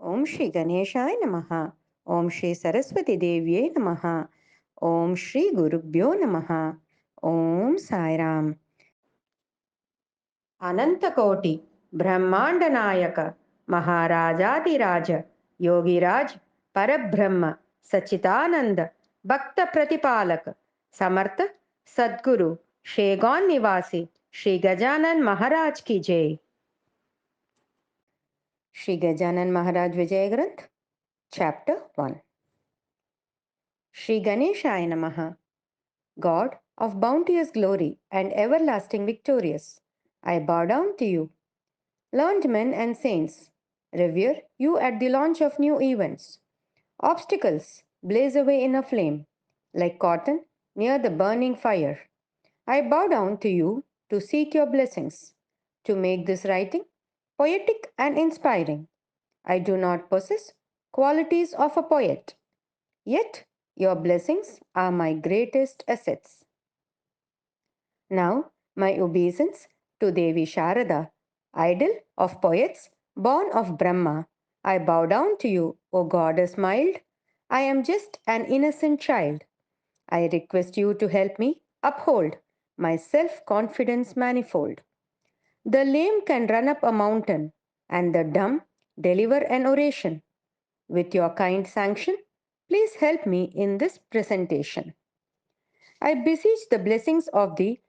Om Shri Ganeshaya Namaha. Om Shri Saraswati Devyai Namaha. Om Shri Gurubhyo Namaha. Om Sai Ram. अनंतकोटि ब्रह्मांड नायक महाराजाधिराज योगिराज परब्रह्म सच्चिदानंद भक्त प्रतिपालक समर्थ सद्गुरु शेगौन निवासी श्री गजानन महाराज की जय। श्री गजानन महाराज विजय ग्रंथ चैप्टर 1। श्री गणेशाय नमः। God of bounteous glory and everlasting victorious, I bow down to you. Learned men and saints, revere you at the launch of new events. Obstacles blaze away in a flame, like cotton near the burning fire. I bow down to you to seek your blessings, to make this writing poetic and inspiring. I do not possess qualities of a poet, yet your blessings are my greatest assets. Now, my obeisance to Devi Sharada, idol of poets, born of Brahma. I bow down to you, O goddess mild. I am just an innocent child. I request you to help me uphold my self confidence manifold. The lame can run up a mountain, and the dumb deliver an oration. With your kind sanction, please help me in this presentation. I beseech the blessings of the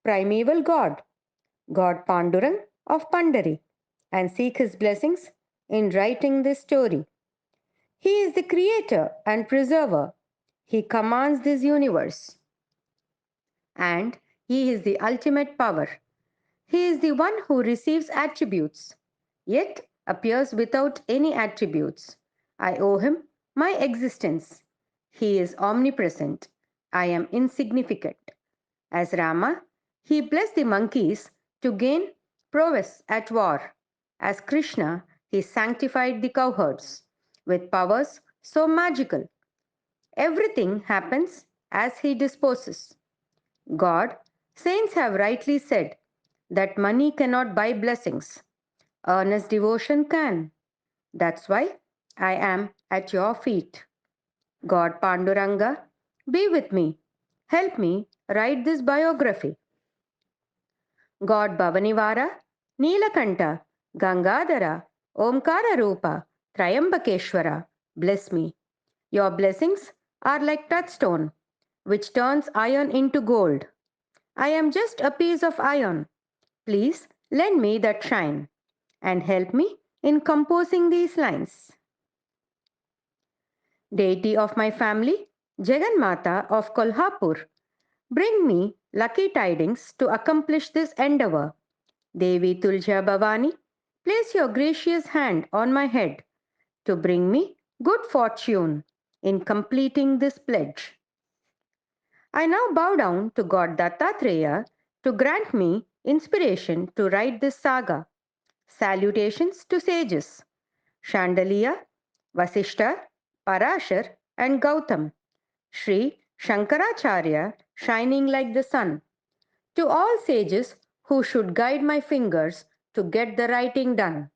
primeval God, God Pandurang of Pandari, and seek his blessings in writing this story. He is the creator and preserver. He commands this universe. And he is the ultimate power. He is the one who receives attributes, yet appears without any attributes. I owe him my existence. He is omnipresent. I am insignificant. As Rama, he blessed the monkeys to gain prowess at war. As Krishna, he sanctified the cowherds with powers so magical. Everything happens as he disposes. God, saints have rightly said that money cannot buy blessings. Earnest devotion can. That's why I am at your feet. God Panduranga, be with me. Help me write this biography. God Bhavanivara, Neelakanta, Gangadhara, Omkara Rupa, Trayambakeshwara, bless me. Your blessings are like touchstone, which turns iron into gold. I am just a piece of iron. Please lend me that shine and help me in composing these lines. Deity of my family, Jaganmata of Kolhapur, bring me lucky tidings to accomplish this endeavor. Devi Tulja Bhavani, place your gracious hand on my head to bring me good fortune in completing this pledge. I now bow down to God Dattatreya to grant me inspiration to write this saga. Salutations to sages Shandaliya, Vasishta, Parashar, and Gautam. Sri Shankaracharya, shining like the sun. To all sages who should guide my fingers to get the writing done.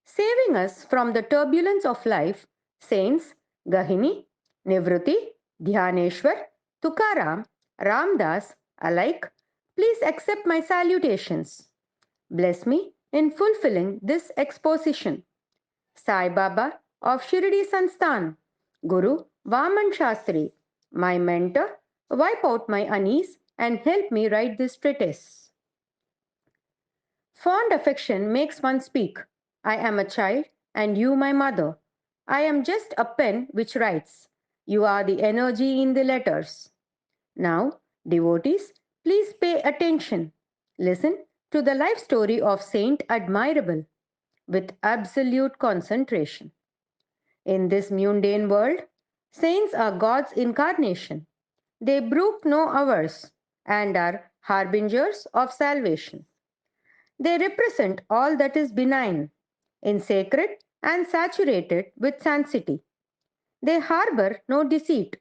Saving us from the turbulence of life, saints Gahini, Nivruti, Dhyaneshwar, Tukaram, Ramdas alike, please accept my salutations. Bless me in fulfilling this exposition. Sai Baba of Shirdi Sansthan, Guru Vaman Shastri, my mentor, wipe out my unease and help me write this treatise. Fond affection makes one speak. I am a child, and you my mother. I am just a pen which writes. You are the energy in the letters. Now, devotees, please pay attention. Listen to the life story of Saint Admirable with absolute concentration. In this mundane world, saints are God's incarnation. They brook no hours and are harbingers of salvation. They represent all that is benign, insacred, and saturated with sanctity. They harbor no deceit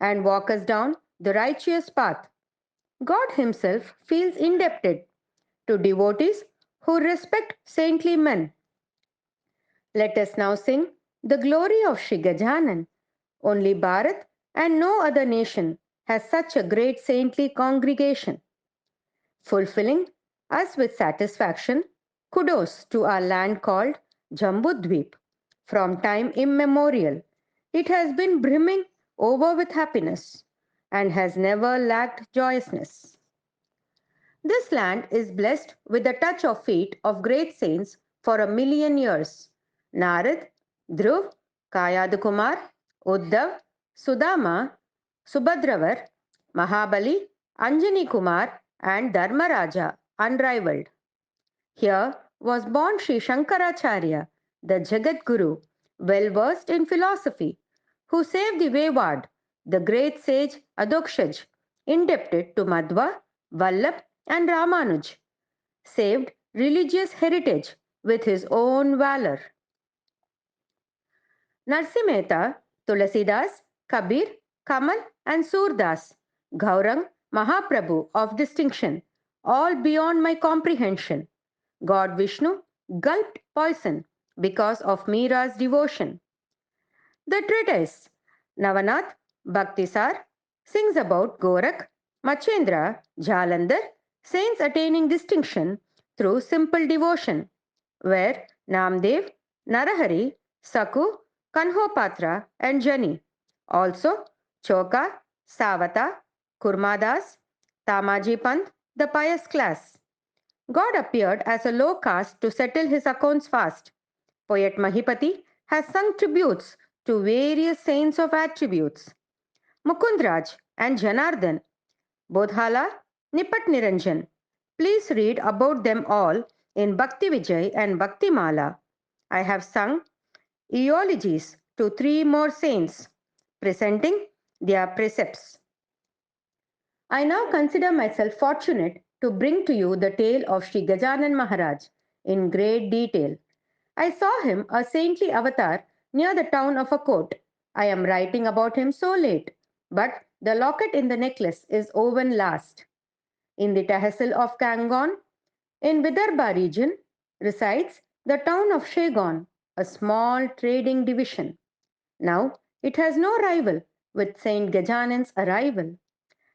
and walk us down the righteous path. God Himself feels indebted to devotees who respect saintly men. Let us now sing the glory of Sri Gajanan. Only Bharat and no other nation has such a great saintly congregation. Fulfilling us with satisfaction, kudos to our land called Jambudvip. From time immemorial, it has been brimming over with happiness and has never lacked joyousness. This land is blessed with the touch of feet of great saints for a million years. Narad, Dhruv, Kayadukumar, Uddhav, Sudama, Subhadravar, Mahabali, Anjani Kumar, and Dharmaraja, unrivaled. Here was born Sri Shankaracharya, the Jagat Guru, well versed in philosophy, who saved the wayward, the great sage Adokshaj, indebted to Madhva, Vallabh, and Ramanuj, saved religious heritage with his own valor. Narsi Mehta, Tulasidas, Kabir, Kamal, and Surdas, Gaurang, Mahaprabhu of distinction, all beyond my comprehension. God Vishnu gulped poison because of Meera's devotion. The treatise Navanath Bhaktisar sings about Gorak, Machendra, Jalandhar, saints attaining distinction through simple devotion, where Namdev, Narahari, Saku, Kanhopatra, and Jani. Also, Choka, Savata, Kurmadas, Tamaji Pant, the pious class. God appeared as a low caste to settle his accounts fast. Poet Mahipati has sung tributes to various saints of attributes. Mukundraj and Janardhan, Bodhala, Nipat Niranjan. Please read about them all in Bhakti Vijay and Bhakti Mala. I have sung eulogies to three more saints, presenting their precepts. I now consider myself fortunate to bring to you the tale of Sri Gajanan Maharaj in great detail. I saw him, a saintly avatar, near the town of Akot. I am writing about him so late, but the locket in the necklace is woven last. In the tehsil of Kangon, in Vidarbha region, resides the town of Shegon, a small trading division. Now it has no rival with Saint Gajanan's arrival.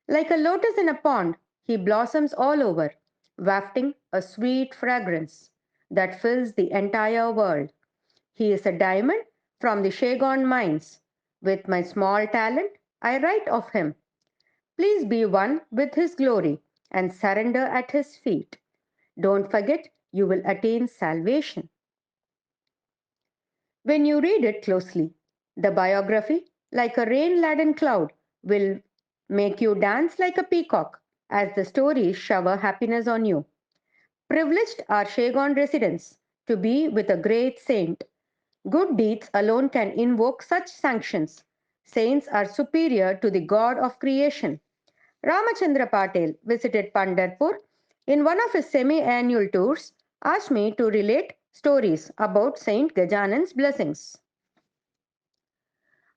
Like a lotus in a pond, he blossoms all over, wafting a sweet fragrance that fills the entire world. He is a diamond from the Shagon mines. With my small talent, I write of him. Please be one with his glory and surrender at his feet. Don't forget, you will attain salvation. When you read it closely, the biography, like a rain laden cloud, will make you dance like a peacock as the stories shower happiness on you. Privileged are Shagon residents to be with a great saint. Good deeds alone can invoke such sanctions. Saints are superior to the God of creation. Ramachandra Patel visited Pandharpur in one of his semi annual tours, asked me to relate stories about Saint Gajanan's blessings.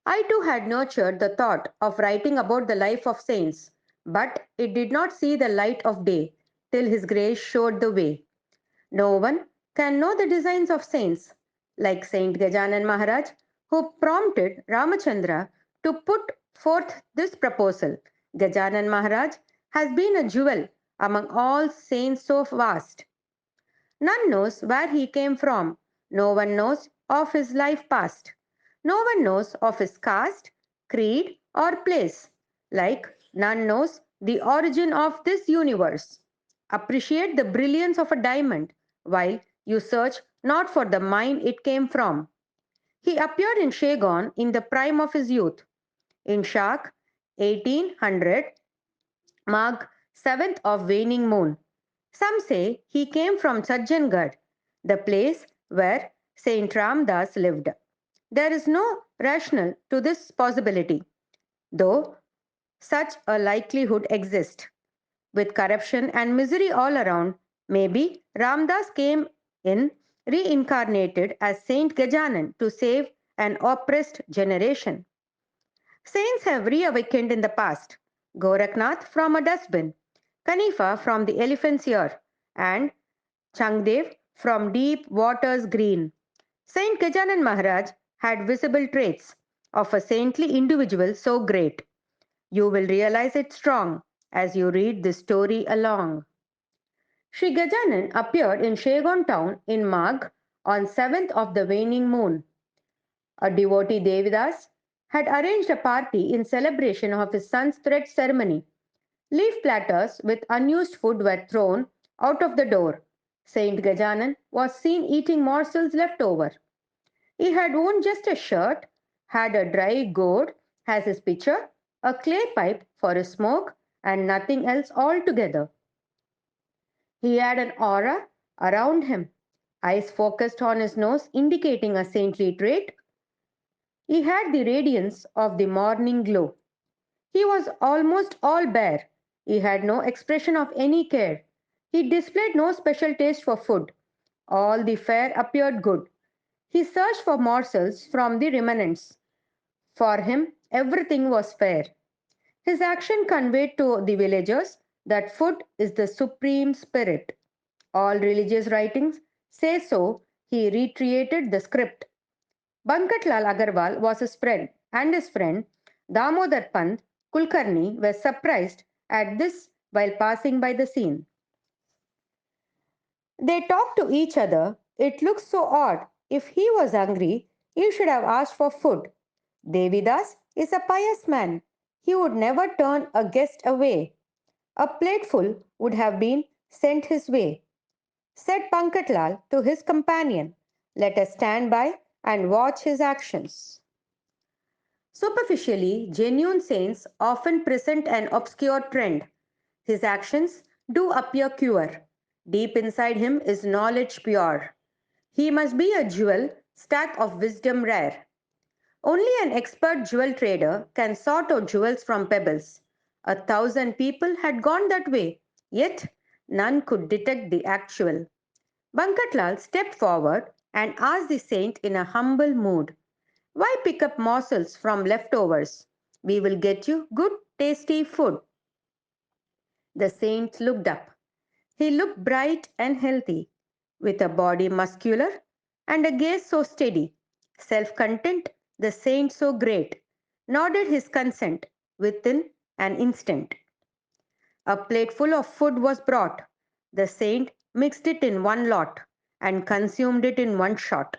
I too had nurtured the thought of writing about the life of saints, but it did not see the light of day till His grace showed the way. No one can know the designs of saints, like Saint Gajanan Maharaj, who prompted Ramachandra to put forth this proposal. Gajanan Maharaj has been a jewel among all saints so vast. None knows where he came from. No one knows of his life past. No one knows of his caste, creed, or place. Like none knows the origin of this universe. Appreciate the brilliance of a diamond while you search not for the mine it came from. He appeared in Shagon in the prime of his youth. In Shak 1800, mark 7th of waning moon. Some say he came from Sajjangarh, the place where Saint Ramdas lived. There is no rationale to this possibility, though such a likelihood exists. With corruption and misery all around, maybe Ramdas came in reincarnated as Saint Gajanan to save an oppressed generation. Saints have reawakened in the past. Goraknath from a dustbin, Kanifa from the elephant's ear, and Changdev from deep waters green. Saint Gajanan Maharaj had visible traits of a saintly individual so great. You will realize it strong as you read this story along. Sri Gajanan appeared in Shegon town in Magh on 7th of the waning moon. A devotee Devidas had arranged a party in celebration of his son's thread ceremony. Leaf platters with unused food were thrown out of the door. Saint Gajanan was seen eating morsels left over. He had worn just a shirt, had a dry gourd as his pitcher, a clay pipe for his smoke, and nothing else altogether. He had an aura around him, eyes focused on his nose, indicating a saintly trait. He had the radiance of the morning glow. He was almost all bare. He had no expression of any care. He displayed no special taste for food. All the fare appeared good. He searched for morsels from the remnants. For him, everything was fair. His action conveyed to the villagers that food is the supreme spirit. All religious writings say so. He reiterated the script. Bankatlal Agarwal was his friend, and his friend Damodar Pant Kulkarni were surprised at this while passing by the scene. They talked to each other. It looks so odd. If he was hungry, he should have asked for food. Devidas is a pious man. He would never turn a guest away. A plateful would have been sent his way. Said Pankatlal to his companion, "Let us stand by and watch his actions." Superficially, genuine saints often present an obscure trend. His actions do appear pure. Deep inside him is knowledge pure. He must be a jewel stack of wisdom rare. Only an expert jewel trader can sort out jewels from pebbles. 1,000 people had gone that way, yet none could detect the actual. Bankatlal stepped forward and asked the saint in a humble mood, "Why pick up morsels from leftovers? We will get you good, tasty food." The saint looked up. He looked bright and healthy, with a body muscular and a gaze so steady. Self content, the saint so great, nodded his consent within an instant. A plateful of food was brought. The saint mixed it in one lot and consumed it in one shot.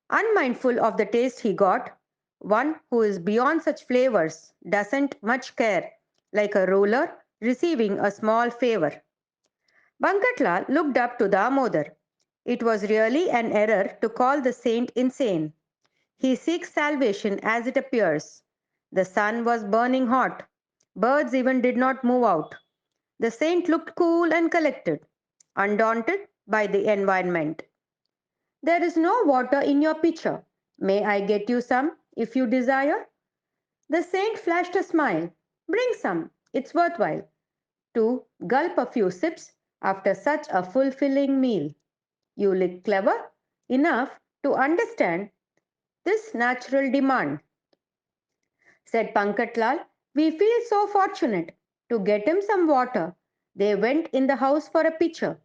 Unmindful of the taste he got, one who is beyond such flavors doesn't much care, like a ruler receiving a small favor. Bankatlal looked up to Damodar. It was really an error to call the saint insane. He seeks salvation as it appears. The sun was burning hot. Birds even did not move out. The saint looked cool and collected, undaunted by the environment. "There is no water in your pitcher. May I get you some if you desire?" The saint flashed a smile. "Bring some. It's worthwhile to gulp a few sips after such a fulfilling meal. You look clever enough to understand this natural demand," said Pankatlal. "We feel so fortunate to get him some water." They went in the house for a pitcher.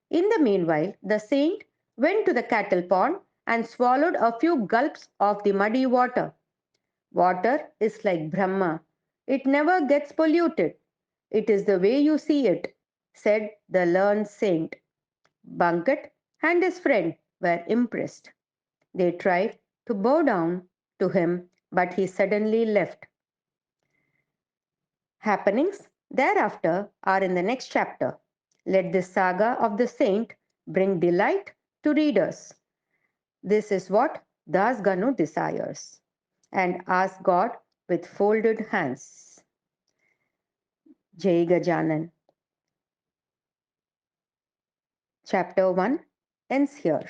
In the meanwhile, the saint went to the cattle pond and swallowed a few gulps of the muddy water. "Water is like Brahma. It never gets polluted. It is the way you see it," said the learned saint. Bankat and his friend were impressed. They tried to bow down to him, but he suddenly left. Happenings thereafter are in the next chapter. Let this saga of the saint bring delight to readers. This is what Das Ganu desires, and ask God with folded hands. Jai Gajanan. Chapter 1 ends here.